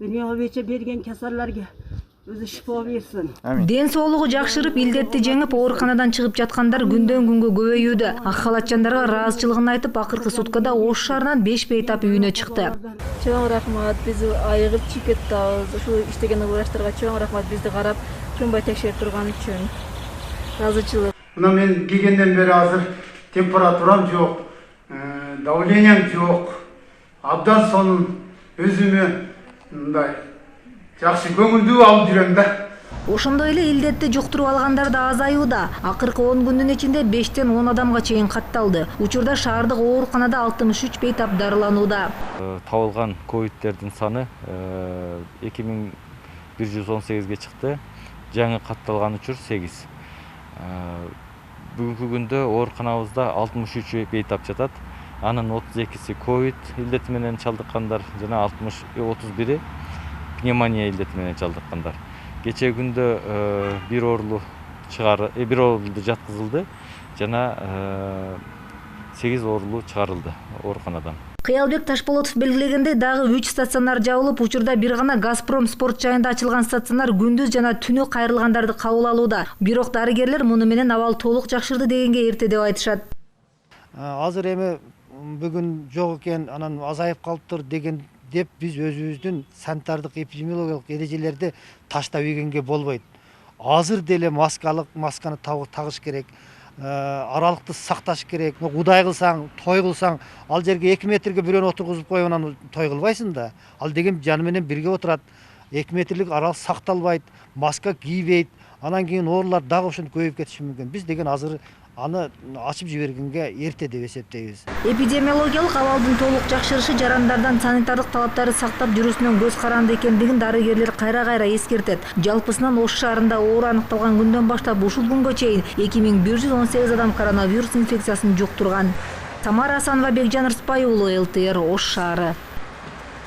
Dünya veçe bergen kasarlarga özü şifa versin. Ден соолугу жакшырып, илдетти жеңип, ооруканадан чыгып жаткандар күндөн күнгө көбөйүүдө. Ак халатчандарга ыраазычылыгын айтып, акыркы суткада Ош шаарынан 5 бейтап үйүнө чыкты. Чоң рахмат, биз айыгып чикеттабыз. Ушу иштеген врачтарга чоң рахмат, бизди карап, чоңбай текшерип турган үчүн. Ыраазычылык. Мына мен келгенден бери азыр температурам жок, давлениям жок. Абдан сонун өзүмө мындай жакшы көңүлдүү алып жүрөм да. Ошондой эле илдетти жуктуруп алгандар да азаюуда. Акыркы 10 күндүн ичинде 5тен 10 адамга чейин катталды. Учурда шаардык ооруканада 63 бейтап дарыланууда. Табылган ковидтердин саны 2118ге чыкты. Жаңы катталган учур 8. Бүгүнкү күндө ооруканабызда 63 бейтап жатат. Анын 32си ковид илдети менен чалдыккандар жана 31и пневмония илдети менен чалдыккандар. Кече күндө бир оорулуу жаткызылды жана 8 оорулуу чыгарылды ооруканадан. Кыялбек Ташполотов белгилегендей, дагы 3 стационар жабылып, учурда бир гана Газпром спорт жайында ачылган стационар күндүз жана түнү кайрылгандарды кабыл алууда. Бирок дарыгерлер муну менен абал толук жакшырды дегенге эрте деп айтышат. Азыр эми бүгүн жок экен, анан азайып калыптыр деп биз өзүбүздүн санитардык эпидемиологиялык эрежелерди таштап ийгенге болбойт. Азыр деле масканы тагыш керек, аралыкты сакташ керек. Удай кылсаң, той кылсаң, ал жерге 2 метрге бирөөнү отургузуп коюп анан той кылбайсың да. Ал деген жаны менен бирге отурат. 2 метрлик аралык сакталбайт, маска кийбейт. Анан кийин оорулар дагы ошентип көбөйүп кетиши мүмкүн. Биз деген азыр аны ачып жибергенге эрте деп эсептейбиз. Эпидемиологиялык абалдын толук жакшырышы жарандардан санитардык талаптарды сактап жүрүүсүнөн көз каранды экендигин дарыгерлер кайра эскертет. Жалпысынан Ош шаарында оору аныкталган күндөн баштап ушул күнгө чейин 2118 адам коронавирус инфекциясын жуктурган. Тамара Асанова, Бекжан Рыспай уулу, ЛТР, Ош шаары.